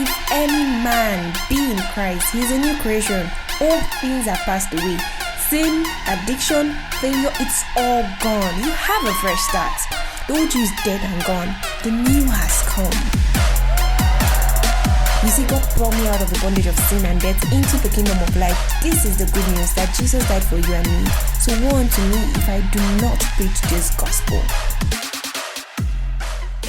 If any man be in Christ, he is a new creation. All things are passed away. Sin, addiction, failure, it's all gone. You have a fresh start. The old you is dead and gone. The new has come. You see, God brought me out of the bondage of sin and death into the kingdom of life. This is the good news that Jesus died for you and me. So woe unto me if I do not preach this gospel.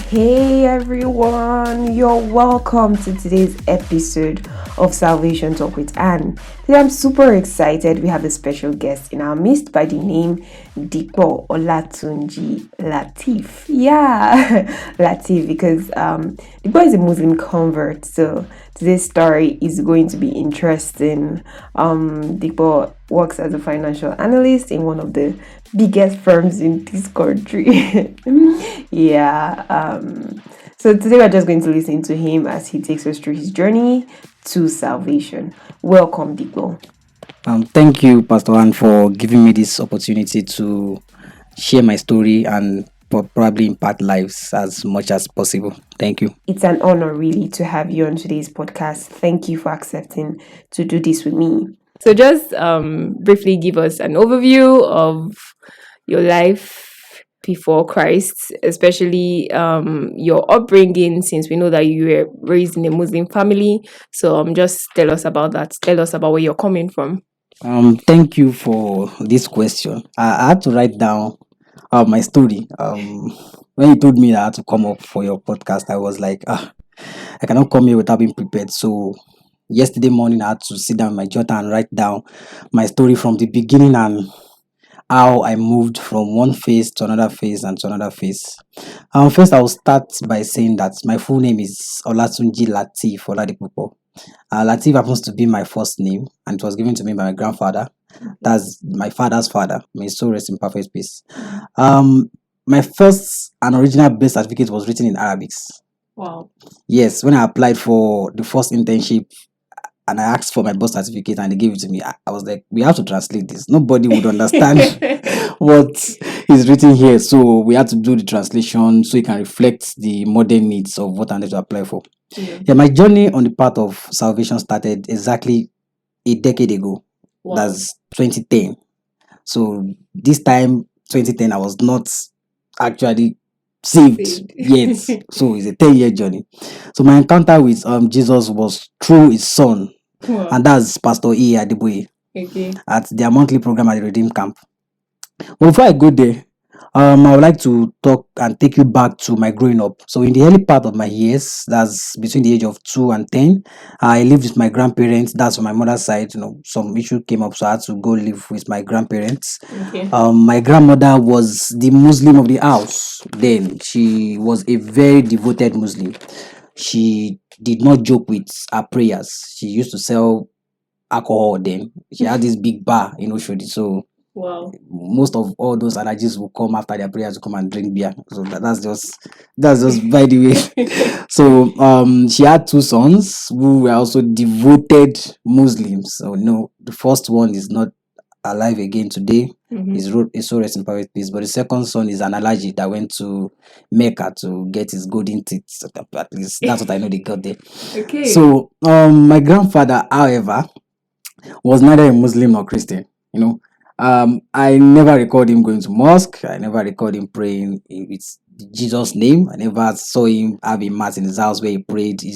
Hey everyone, you're welcome to today's episode of Salvation Talk with Anne. Today I'm super excited. We have a special guest in our midst by the name Dipo Olatunji Latif. Yeah, Latif, because Dipo is a Muslim convert, so today's story is going to be interesting. Dipo works as a financial analyst in one of the biggest firms in this country. So today we're just going to listen to him as he takes us through his journey to salvation. Welcome, Dipo. Thank you, Pastor Ann, for giving me this opportunity to share my story and probably impact lives as much as possible. Thank you. It's an honor, really, to have you on today's podcast. Thank you for accepting to do this with me. So just briefly give us an overview of your life before Christ, especially your upbringing, since we know that you were raised in a Muslim family. So just tell us about that. Tell us about where you're coming from. Thank you for this question. I had to write down my story. When you told me that I had to come up for your podcast, I was like, I cannot come here without being prepared. So yesterday morning, I had to sit down my jotter and write down my story from the beginning and how I moved from one phase to another phase and to another phase. First, I will start by saying that my full name is Olatunji Latif Oladipo. Latif happens to be my first name, and it was given to me by my grandfather. That's my father's father. May his soul rest in perfect peace. My first and original birth certificate was written in Arabic. Wow. Yes, when I applied for the first internship, and I asked for my birth certificate and they gave it to me, I was like, we have to translate this. Nobody would understand what is written here. So we had to do the translation so it can reflect the modern needs of what I need to apply for. Yeah, my journey on the path of salvation started exactly a decade ago. Wow. That's 2010. So this time, 2010, I was not actually saved yet. So it's a 10-year journey. So my encounter with Jesus was through his son. Wow. And that's Pastor E. Adiboye at their monthly program at the Redeem Camp. But before I go there, I would like to talk and take you back to my growing up. So in the early part of my years, that's between the age of 2 and 10, I lived with my grandparents. That's on my mother's side. Some issue came up, so I had to go live with my grandparents. Okay. My grandmother was the Muslim of the house. Then she was a very devoted Muslim. She did not joke with her prayers. She used to sell alcohol then. She had this big bar in Oshodi. So wow, most of all those allergies will come after their prayers to come and drink beer. So that's just by the way. So she had 2 sons who were also devoted Muslims. So the first one is not alive again today. His soul rest in perfect peace. But the second son is an allergy that went to Mecca to get his golden teeth. At least that's what I know they got there. Okay. So my grandfather, however, was neither a Muslim nor Christian. I never recalled him going to mosque. I never recalled him praying with Jesus' name. I never saw him have a mass in his house where he prayed. He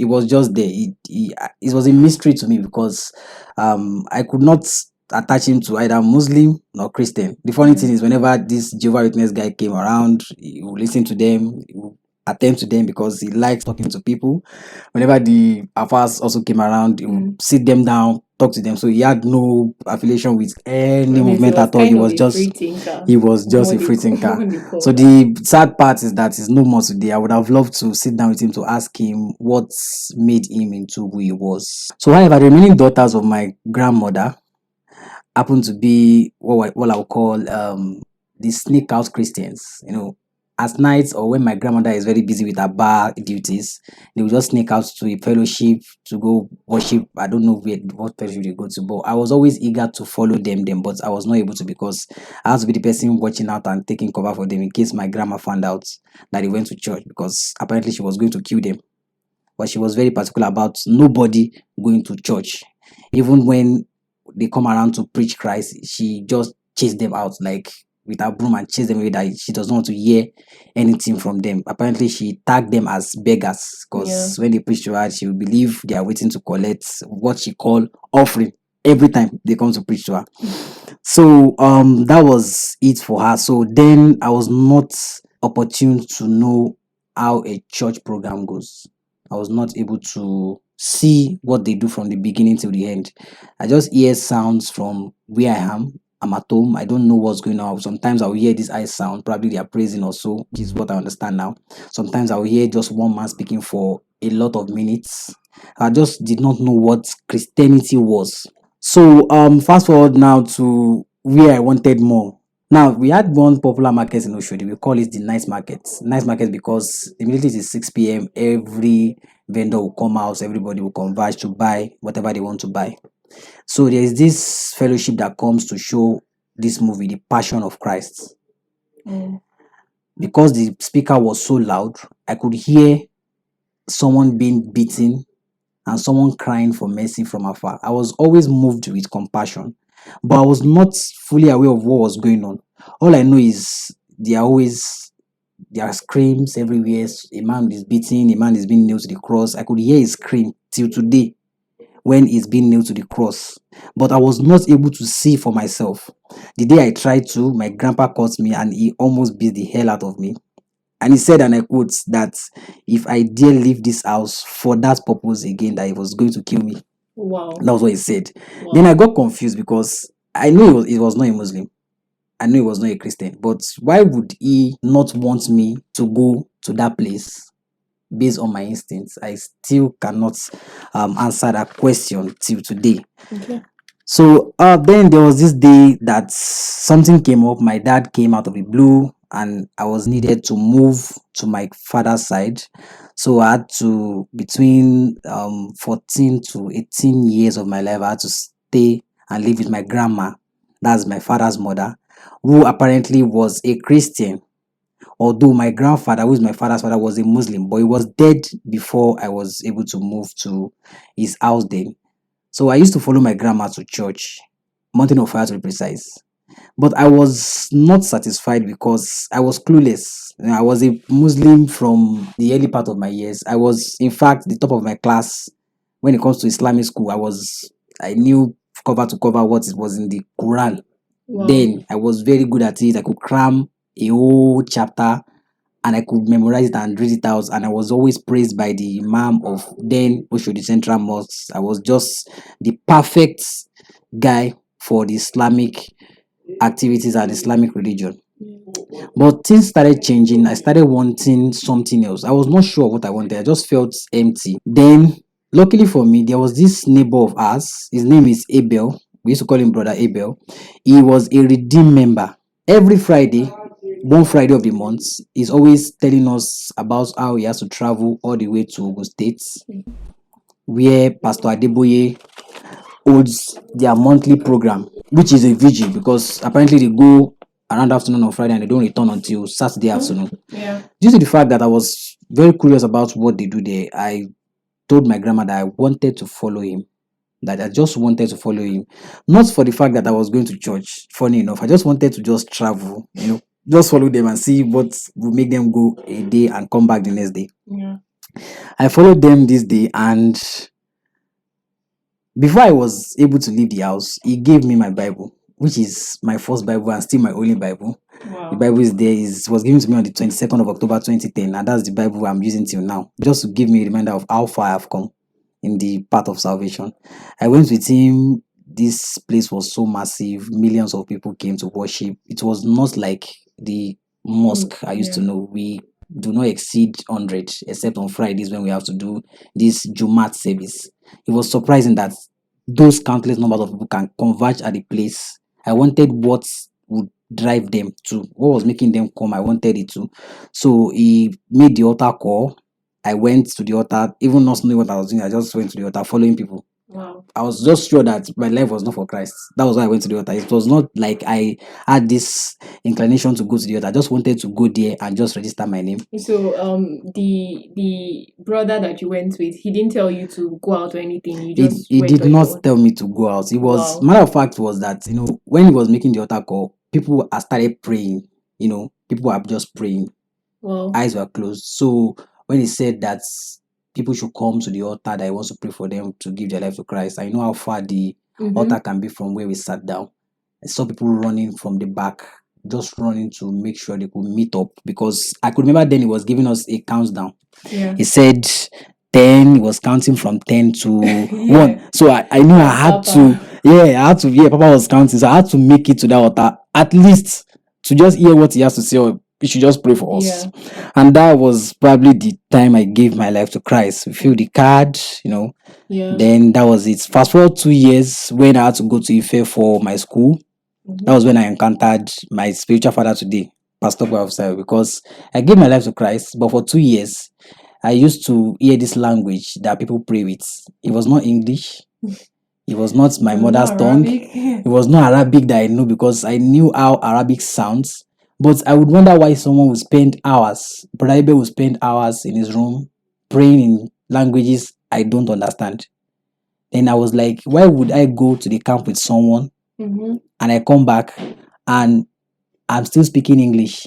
was just there. It was a mystery to me because I could not attach him to either Muslim nor Christian. The funny thing is, whenever this Jehovah's Witness guy came around, he would listen to them, he would attend to them because he likes talking to people. Whenever the Afars also came around, he would sit them down, talk to them. So he had no affiliation with any movement at all. He was just a free thinker. So the sad part is that he's no more today. I would have loved to sit down with him to ask him what made him into who he was. So however, the remaining daughters of my grandmother happen to be what I would call the sneak out Christians. At night or when my grandmother is very busy with her bar duties, they will just sneak out to a fellowship to go worship. I don't know what fellowship they go to, but I was always eager to follow them, but I was not able to because I had to be the person watching out and taking cover for them in case my grandma found out that they went to church, because apparently she was going to kill them. but she was very particular about nobody going to church. Even when they come around to preach Christ, she just chased them out like with her broom and chased them away, that she doesn't want to hear anything from them. Apparently, she tagged them as beggars Yeah. because when they preach to her, she will believe they are waiting to collect what she called offering every time they come to preach to her. So that was it for her. So then I was not opportune to know how a church program goes. I was not able to see what they do from the beginning till the end. I just hear sounds from where I am. I'm at home. I don't know what's going on. Sometimes I'll hear this eye sound. Probably they are praising or so, which is what I understand now. Sometimes I'll hear just one man speaking for a lot of minutes. I just did not know what Christianity was. So fast forward now to where I wanted more. Now we had one popular market in Oshodi. We call it the night market. Night market because immediately it is 6 p.m. Every vendor will come out, everybody will converge to buy whatever they want to buy. So there is this fellowship that comes to show this movie, The Passion of Christ. Because the speaker was so loud, I could hear someone being beaten and someone crying for mercy from afar. I was always moved with compassion, but I was not fully aware of what was going on. All I know is there are screams everywhere. A man is beaten, a man is being nailed to the cross. I could hear his scream till today when he's being nailed to the cross. But I was not able to see for myself. The day I tried to, my grandpa caught me and he almost beat the hell out of me. And he said, and I quote, that if I dare leave this house for that purpose again, that he was going to kill me. Wow. That was what he said. Wow. Then I got confused because I knew he was not a Muslim. I knew he was not a Christian. But why would he not want me to go to that place based on my instincts? I still cannot answer that question till today. Okay. So then there was this day that something came up. My dad came out of the blue and I was needed to move to my father's side. So I had to, between 14 to 18 years of my life, I had to stay and live with my grandma. That's my father's mother, who apparently was a Christian. Although my grandfather, who is my father's father, was a Muslim, but he was dead before I was able to move to his house then. So I used to follow my grandma to church, Mountain of Fire to be precise. But I was not satisfied because I was clueless. I was a Muslim from the early part of my years. I was, in fact, the top of my class when it comes to Islamic school. I knew cover to cover what it was in the Quran. Wow. Then I was very good at it. I could cram a whole chapter and I could memorize it and read it out. And I was always praised by the Imam of then Oshodi Central Mosque. I was just the perfect guy for the Islamic activities and Islamic religion. But things started changing. I started wanting something else. I was not sure what I wanted. I just felt empty. Then, luckily for me, there was this neighbor of ours. His name is Abel. We used to call him Brother Abel. He was a redeemed member. Every Friday, one Friday of the month, he's always telling us about how he has to travel all the way to Ogun State, where Pastor Adeboye holds their monthly program, which is a vigil because apparently they go around afternoon on Friday and they don't return until Saturday afternoon. Yeah. Due to the fact that I was very curious about what they do there, I told my grandma that I wanted to follow him. That I just wanted to follow him. Not for the fact that I was going to church. Funny enough, I just wanted to just travel, just follow them and see what will make them go a day and come back the next day. Yeah. I followed them this day, and before I was able to leave the house, he gave me my Bible, which is my first Bible and still my only Bible. Wow. The Bible is there, was given to me on the 22nd of October 2010, and that's the Bible I'm using till now, just to give me a reminder of how far I've come in the path of salvation. I went with him. This place was so massive, millions of people came to worship. It was not like the mosque I used to know. We do not exceed 100, except on Fridays when we have to do this Jumat service. It was surprising that those countless numbers of people can converge at the place. I wanted what would drive them to, what was making them come. I wanted it to. So he made the altar call. I went to the altar, even not knowing what I was doing. I just went to the altar following people. Wow. I was just sure that my life was not for Christ. That was why I went to the altar. It was not like I had this inclination to go to the altar. I just wanted to go there and just register my name. So the brother that you went with, he didn't tell you to go out or anything. You just He went did on your not own. tell me to go out. It was, Wow. matter of fact, was that, when he was making the altar call, people had started praying. People were just praying. Wow. Eyes were closed. So when he said that people should come to the altar, that he wants to pray for them to give their life to Christ, I know how far the altar can be from where we sat down. I saw people running from the back, just running to make sure they could meet up, because I could remember then he was giving us a countdown. Yeah. He said 10, he was counting from 10 to Yeah. 1. So I knew I Like had Papa. Papa was counting. So I had to make it to that altar, at least to just hear what he has to say, or he should just pray for us. Yeah. And that was probably the time I gave my life to Christ. We filled the card, Yeah. then that was it. Fast forward 2 years, when I had to go to Ife for my school. That was when I encountered my spiritual father today, Pastor Officer, because I gave my life to Christ, but for 2 years, I used to hear this language that people pray with. It was not English. It was not my mother's tongue. It was not Arabic that I knew, because I knew how Arabic sounds. But I would wonder why someone would spend hours, Brother Ibe would spend hours in his room praying in languages I don't understand. Then I was like, why would I go to the camp with someone and I come back and I'm still speaking English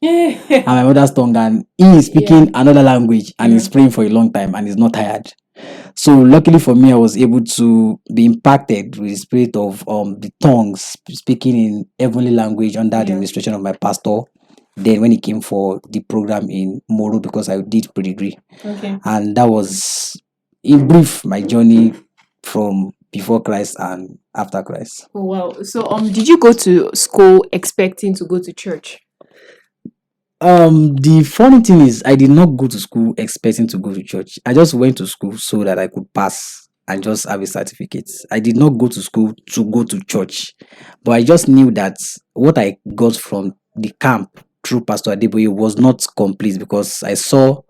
and my mother's tongue, and he is speaking another language and he's praying for a long time and he's not tired. So luckily for me, I was able to be impacted with the spirit of the tongues, speaking in heavenly language under the administration of my pastor. Then when he came for the program in Moro, because I did pre-degree. Okay. And that was, in brief, my journey from before Christ and after Christ. Oh, wow. So did you go to school expecting to go to church? The funny thing is, I did not go to school expecting to go to church. I just went to school so that I could pass and just have a certificate. I did not go to school to go to church, but I just knew that what I got from the camp through Pastor Adeboye was not complete, because I saw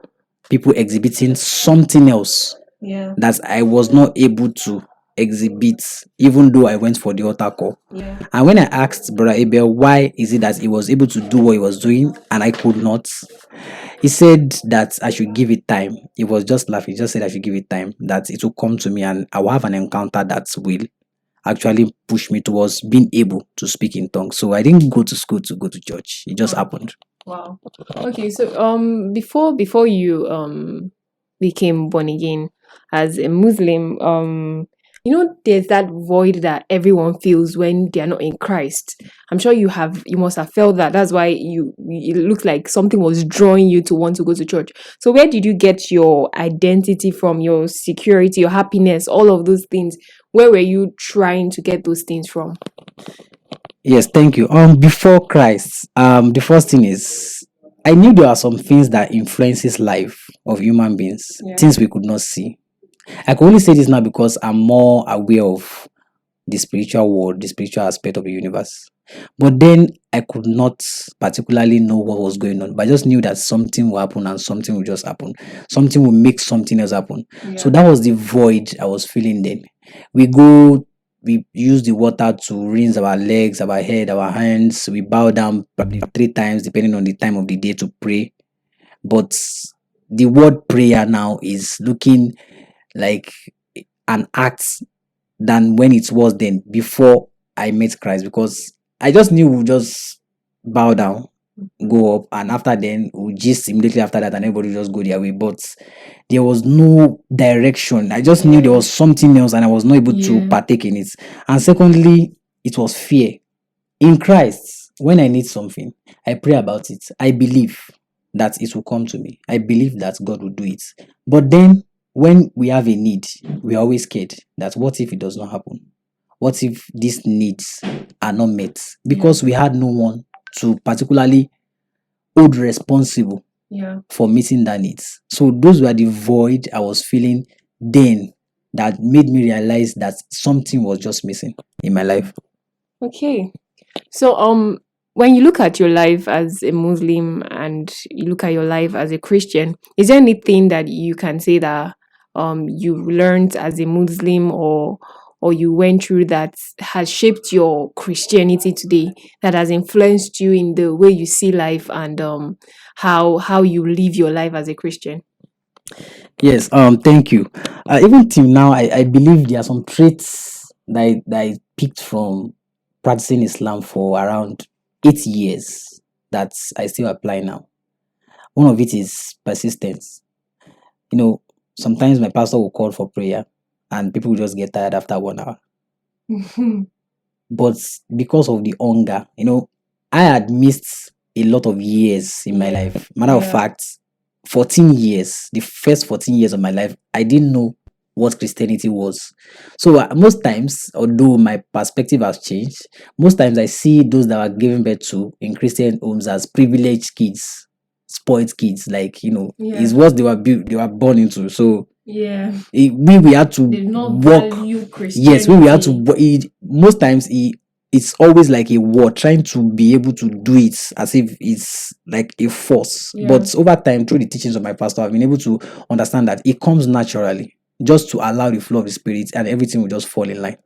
people exhibiting something else Yeah. that I was not able to exhibit, even though I went for the altar call. Yeah. And when I asked Brother Abel why is it that he was able to do what he was doing and I could not, he said that I should give it time. He was just laughing. He just said I should give it time, that it will come to me and I will have an encounter that will actually push me towards being able to speak in tongues. So I didn't go to school to go to church. It just happened. Wow. Okay, so before you became born again as a Muslim, there's that void that everyone feels when they are not in Christ. I'm sure you must have felt that. That's why it looked like something was drawing you to want to go to church. So where did you get your identity from, your security, your happiness, all of those things? Where were you trying to get those things from? Yes, thank you. Before Christ, the first thing is, I knew there are some things that influences life of human beings, things we could not see. I can only say this now because I'm more aware of the spiritual world, the spiritual aspect of the universe. But then I could not particularly know what was going on, but I just knew that something will happen and something will just happen. Something will make something else happen. So that was the void I was feeling then. We use the water to rinse our legs, our head, our hands. We bow down probably 3 times, depending on the time of the day, to pray. But the word prayer now is looking like an act than when it was then, before I met Christ, because I just knew we'll just bow down, go up, and after then we'll just immediately after that, and everybody just go their way. But there was no direction. I just knew there was something else and I was not able to partake in it. And secondly, it was fear. In Christ, when I need something, I pray about it. I believe that it will come to me. I believe that God will do it. But then when we have a need, we are always scared that what if it does not happen? What if these needs are not met? Because we had no one to particularly hold responsible for meeting that needs. So those were the void I was feeling then, that made me realize that something was just missing in my life. Okay. So when you look at your life as a Muslim and you look at your life as a Christian, is there anything that you can say that you learned as a Muslim, or you went through that has shaped your Christianity today, that has influenced you in the way you see life and how you live your life as a Christian? Yes, thank you. Even till now, I believe there are some traits that I picked from practicing Islam for around 8 years that I still apply now. One of it is persistence. You know, sometimes my pastor will call for prayer and people will just get tired after 1 hour. But because of the hunger, I had missed a lot of years in my Yeah, life. Matter of yeah. fact, 14 years, the first 14 years of my life, I didn't know what Christianity was. So most times, although my perspective has changed, most times I see those that were given birth to in Christian homes as privileged kids, spoiled kids, like is Yeah, what they were born into. So yeah. we had to They did not work. value Yes, we had to Christianity. most times it's always like a war trying to be able to do it as if it's like a force, Yeah. but over time through the teachings of my pastor I've been able to understand that it comes naturally, just to allow the flow of the spirit and everything will just fall in line.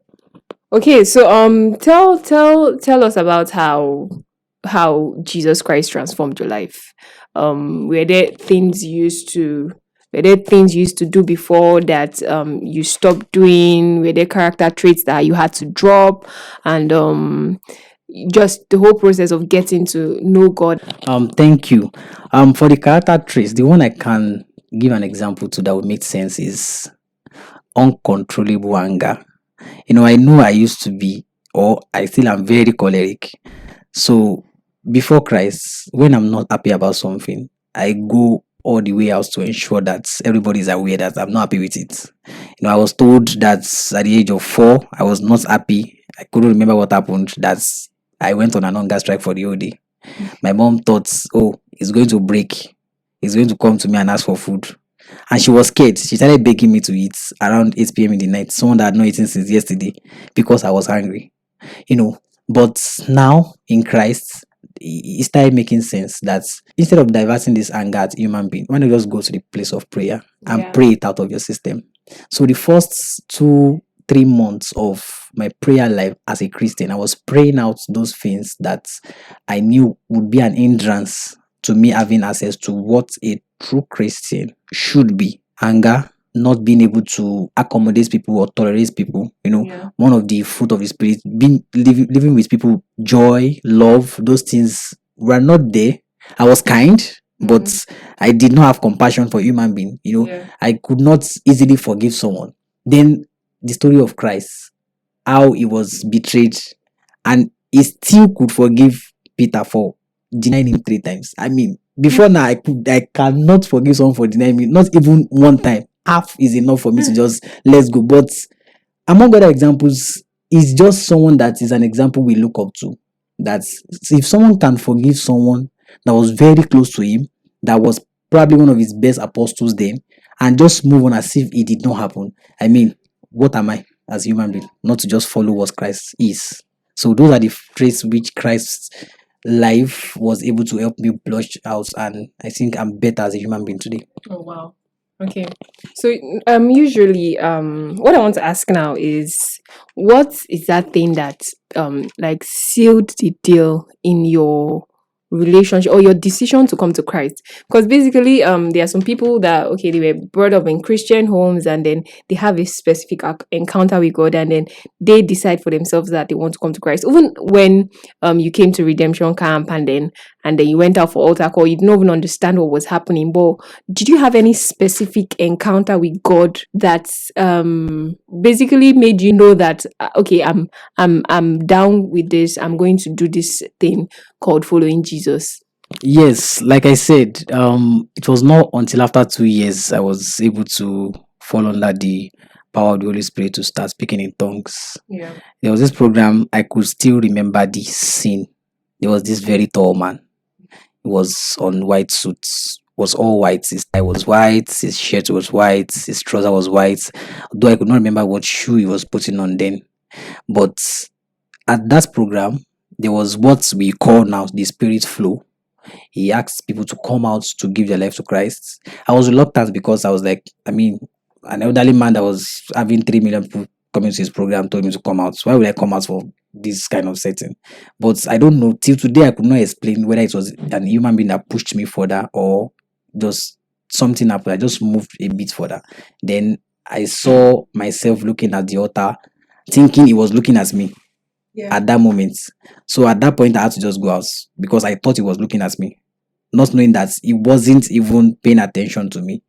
Okay, so tell us about how Jesus Christ transformed your life. Were there things you used to were there things you used to do before that you stopped doing? Were there character traits that you had to drop? And just the whole process of getting to know God. Thank you. For the character traits, the one I can give an example to that would make sense is uncontrollable anger. I know I used to be, or I still am very choleric. So before Christ, when I'm not happy about something, I go all the way out to ensure that everybody is aware that I'm not happy with it. I was told that at the age of 4, I was not happy. I couldn't remember what happened. That I went on an hunger strike for the whole day. My mom thought, oh, it's going to break. He's going to come to me and ask for food. And she was scared. She started begging me to eat around 8 p.m. in the night. Someone that had not eaten since yesterday because I was hungry. you know but now in Christ, it started making sense that instead of diverting this anger at human being, why not just go to the place of prayer and Yeah. pray it out of your system? So the first 2-3 months of my prayer life as a Christian, I was praying out those things that I knew would be an hindrance to me having access to what a true Christian should be. Anger, not being able to accommodate people or tolerate people, Yeah. one of the fruit of the spirit, being living with people, joy, love, those things were not there. I was kind, but I did not have compassion for human being. Yeah. I could not easily forgive someone. Then the story of Christ, how he was betrayed, and he still could forgive Peter for denying him 3 times. I mean, before now, I cannot forgive someone for denying me, not even one time. Half is enough for me to just let's go. But among other examples, is just someone that is an example we look up to. That if someone can forgive someone that was very close to him, that was probably one of his best apostles then, and just move on as if it did not happen. I mean, what am I as a human being not to just follow what Christ is? So those are the traits which Christ's life was able to help me blush out, and I think I'm better as a human being today. Oh wow. Okay. So usually what I want to ask now is, what is that thing that like sealed the deal in your relationship or your decision to come to Christ? Because basically there are some people that, okay, they were brought up in Christian homes, and then they have a specific encounter with God, and then they decide for themselves that they want to come to Christ. Even when you came to redemption camp, and then you went out for altar call, you didn't even understand what was happening. But did you have any specific encounter with God that basically made you know that okay, I'm down with this. I'm going to do this thing called following Jesus. Yes, like I said, it was not until after 2 years I was able to fall under the power of the Holy Spirit to start speaking in tongues. Yeah. There was this program, I could still remember the scene. There was this very tall man. He was on white suits, was all white. His tie was white, his shirt was white, his trouser was white. Though I could not remember what shoe he was putting on then. But at that program, there was what we call now the spirit flow. He asked people to come out to give their life to Christ. I was reluctant because I was like, I mean, an elderly man that was having 3 million people coming to his program told me to come out. Why would I come out for this kind of setting? But I don't know. Till today, I could not explain whether it was an human being that pushed me further or just something happened. I just moved a bit further. Then I saw myself looking at the altar, thinking he was looking at me at that moment. So at that point, I had to just go out because I thought he was looking at me, not knowing that he wasn't even paying attention to me.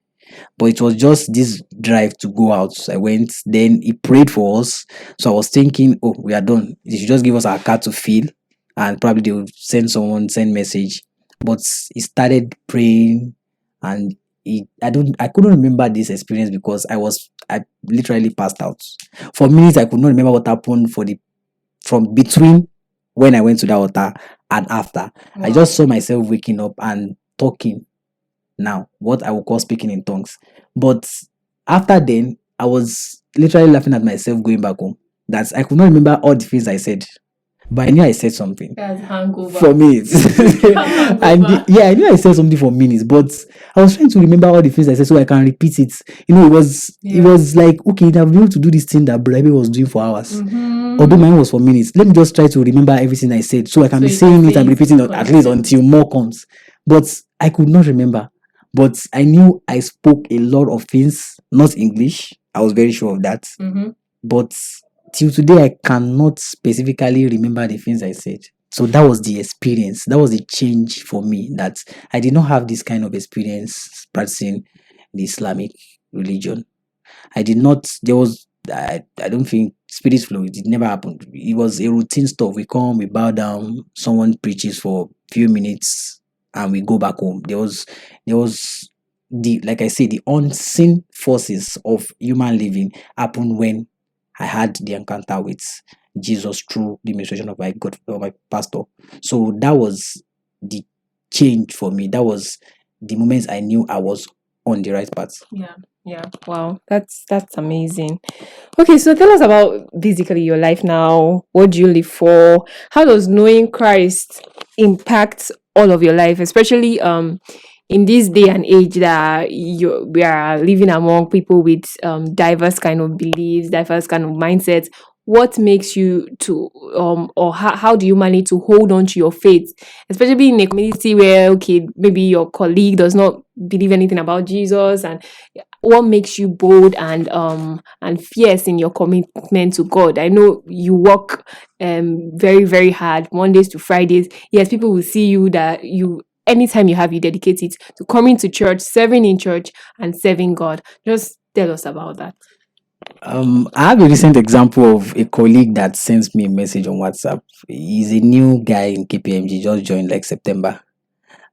But it was just this drive to go out. I went, then he prayed for us. So I was thinking, oh, we are done. They should just give us our card to fill, and probably they will send message. But he started praying, and I couldn't remember this experience because I literally passed out. For minutes I could not remember what happened from between when I went to the altar and after. I just saw myself waking up and talking now, what I would call speaking in tongues. But after then, I was literally laughing at myself going back home. That I could not remember all the things I said, but I knew I said something That's hangover. for minutes. I knew I said something for minutes, but I was trying to remember all the things I said so I can repeat it. It was like, okay, I've been able to do this thing that Brother was doing for hours. Although mine was for minutes. Let me just try to remember everything I said so I can be saying it and repeating it at least until more comes. But I could not remember. But I knew I spoke a lot of things, not English. I was very sure of that. But till today, I cannot specifically remember the things I said. So that was the experience. That was the change for me, that I did not have this kind of experience practicing the Islamic religion. I did not, I don't think spirit flow, it never happened. It was a routine stuff. We come, we bow down, someone preaches for a few minutes, and we go back home. There was like I say, the unseen forces of human living happened when I had the encounter with Jesus through the ministration of my God or my pastor. So that was the change for me. That was the moment I knew I was on the right path. Yeah. Wow. That's amazing. Okay, so tell us about basically your life now. What do you live for? How does knowing Christ impact all of your life, especially in this day and age that we are living among people with diverse kind of beliefs, diverse kind of mindsets? What makes you to or how do you manage to hold on to your faith, especially in a community where, okay, maybe your colleague does not believe anything about Jesus, and what makes you bold and fierce in your commitment to God? I know you work very, very hard Mondays to Fridays. Yes, people will see you that you anytime you have, you dedicate it to coming to church, serving in church, and serving God. Just tell us about that. I have a recent example of a colleague that sends me a message on WhatsApp. He's a new guy in KPMG, just joined like September.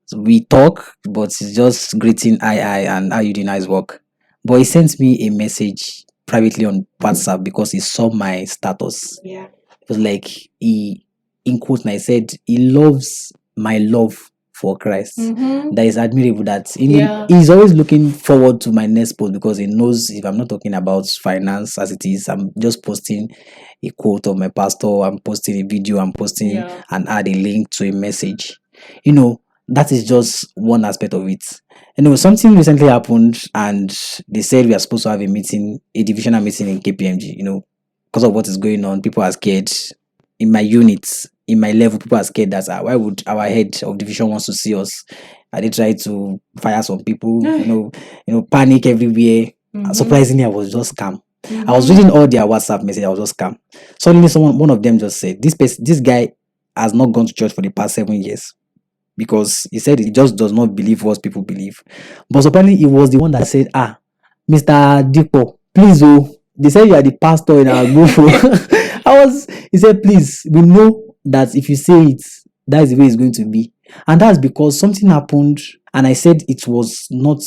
So we talk, but it's just greeting hi and how you doing, nice work. But he sent me a message privately on WhatsApp because he saw my status. Yeah. It was like he, in quotes, and I said he loves my love for Christ. That is admirable. That he's always looking forward to my next post because he knows if I'm not talking about finance as it is, I'm just posting a quote of my pastor, I'm posting a video, I'm posting and add a link to a message. That is just one aspect of it. Something recently happened and they said we are supposed to have a divisional meeting in KPMG, because of what is going on. People are scared. In my units, in my level, people are scared that why would our head of division wants to see us? Are they trying to fire some people? Panic everywhere. Surprisingly, I was just calm. I was reading all their WhatsApp messages. I was just calm. Suddenly, one of them just said, "This guy has not gone to church for the past 7 years." Because he said he just does not believe what people believe. But surprisingly, he was the one that said, Mr. Dipo, please, they said you are the pastor in our group. He said, please, we know that if you say it, that is the way it's going to be. And that's because something happened, and I said it was not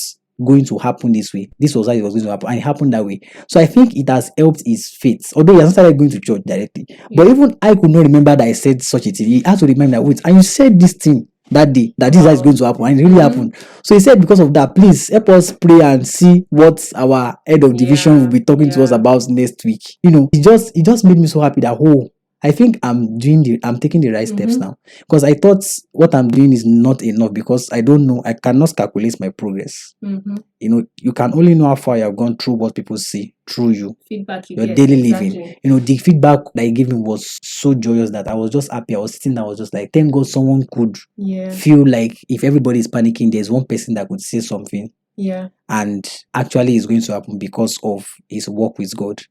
going to happen this way. This was how it was going to happen, and it happened that way. So I think it has helped his faith, although he hasn't started going to church directly. But even I could not remember that I said such a thing. He had to remind me that, wait, and you said this thing that day, that this is going to happen, and it really happened. So he said, because of that, please help us pray and see what our head of division will be talking to us about next week. It just made me so happy that I think I'm taking the right steps now, because I thought what I'm doing is not enough, because I don't know, I cannot calculate my progress. You can only know how far you have gone through what people see through you, Feedback you your get, daily exactly. living. The feedback that you gave me was so joyous that I was just happy. I was sitting there, I was just like, thank God someone could Yeah. feel like if everybody is panicking, there's one person that could say something. Yeah. And actually it's going to happen because of his work with God.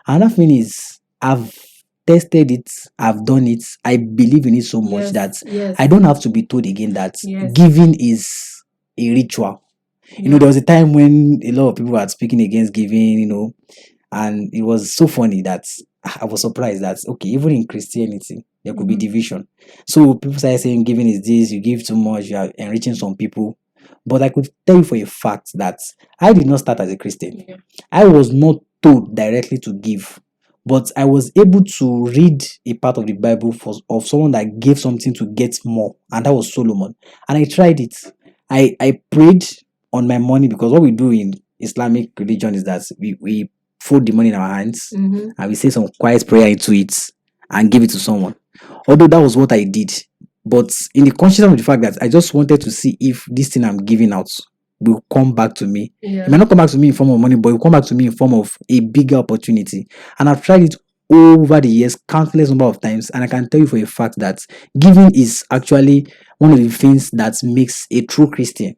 Another thing is, I've tested it, I've done it, I believe in it so much that I don't have to be told again that giving is a ritual. There was a time when a lot of people were speaking against giving, and it was so funny that I was surprised that, okay, even in Christianity, there could be division. So people started saying giving is this, you give too much, you are enriching some people. But I could tell you for a fact that I did not start as a Christian. Yeah. I was not told directly to give, but I was able to read a part of the Bible of someone that gave something to get more, and that was Solomon. And I tried it. I prayed on my money, because what we do in Islamic religion is that we fold the money in our hands and we say some quiet prayer into it and give it to someone. Although that was what I did, but in the consciousness of the fact that I just wanted to see if this thing I'm giving out will come back to me. It might not come back to me in form of money, but it will come back to me in form of a bigger opportunity. And I've tried it over the years, countless number of times, and I can tell you for a fact that giving is actually one of the things that makes a true Christian,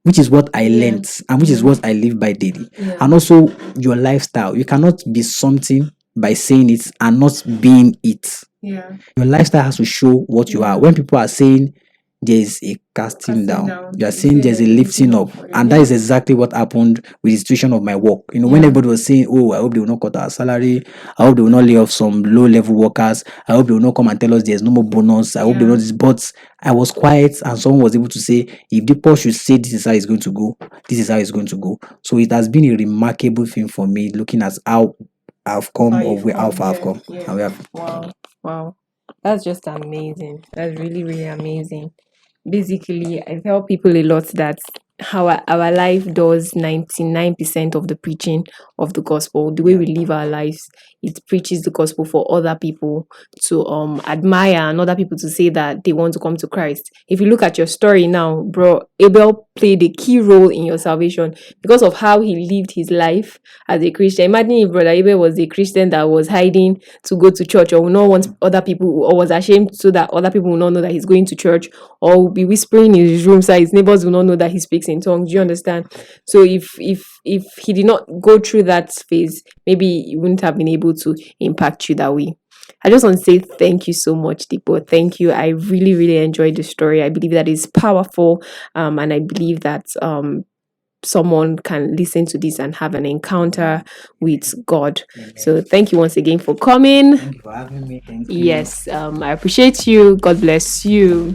which is what I learned and which is what I live by daily. And also your lifestyle. You cannot be something by saying it and not being it. Your lifestyle has to show what you are. When people are saying there is a casting down, you are saying there's a lifting up. And that is exactly what happened with the situation of my work. When everybody was saying, oh, I hope they will not cut our salary, I hope they will not lay off some low level workers, I hope they will not come and tell us there's no more bonus, I hope they will not this. But I was quiet, and someone was able to say, if Dipo should say this is how it's going to go, this is how it's going to go. So it has been a remarkable thing for me, looking at how I've come, or how far I've come. And we have. Wow. That's just amazing. That's really, really amazing. Basically, I tell people a lot that our life does 99% of the preaching of the gospel. The way we live our lives, it preaches the gospel for other people to admire, and other people to say that they want to come to Christ. If you look at your story now, bro, Abel played a key role in your salvation because of how he lived his life as a Christian. Imagine if brother Abel was a Christian that was hiding to go to church, or would not want other people, or was ashamed so that other people will not know that he's going to church, or will be whispering in his room so his neighbors will not know that he speaks in tongues. Do you understand? So if he did not go through that phase, maybe he wouldn't have been able to impact you that way. I just want to say thank you so much, Dipo. Thank you. I really, really enjoyed the story. I believe that is powerful, and I believe that someone can listen to this and have an encounter with God. So thank you once again for coming. Thank you for having me. Thank you. Yes, I appreciate you. God bless you.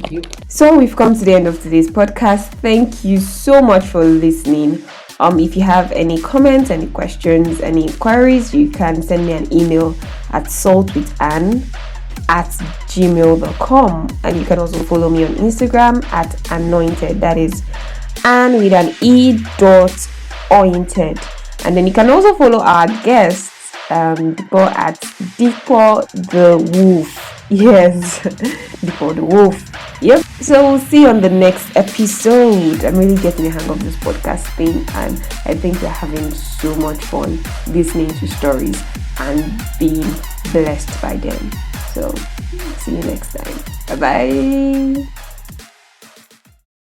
So we've come to the end of today's podcast. Thank you so much for listening. If you have any comments, any questions, any inquiries, you can send me an email at saltwithann@gmail.com, and you can also follow me on Instagram at anointed. That is Ann with an E.ointed. And then you can also follow our guests, Dipo at Dipo the Wolf. Yes, Dipo the Wolf. Yep. So we'll see you on the next episode. I'm really getting the hang of this podcast thing, and I think we're having so much fun listening to stories and being blessed by them. So see you next time. Bye bye.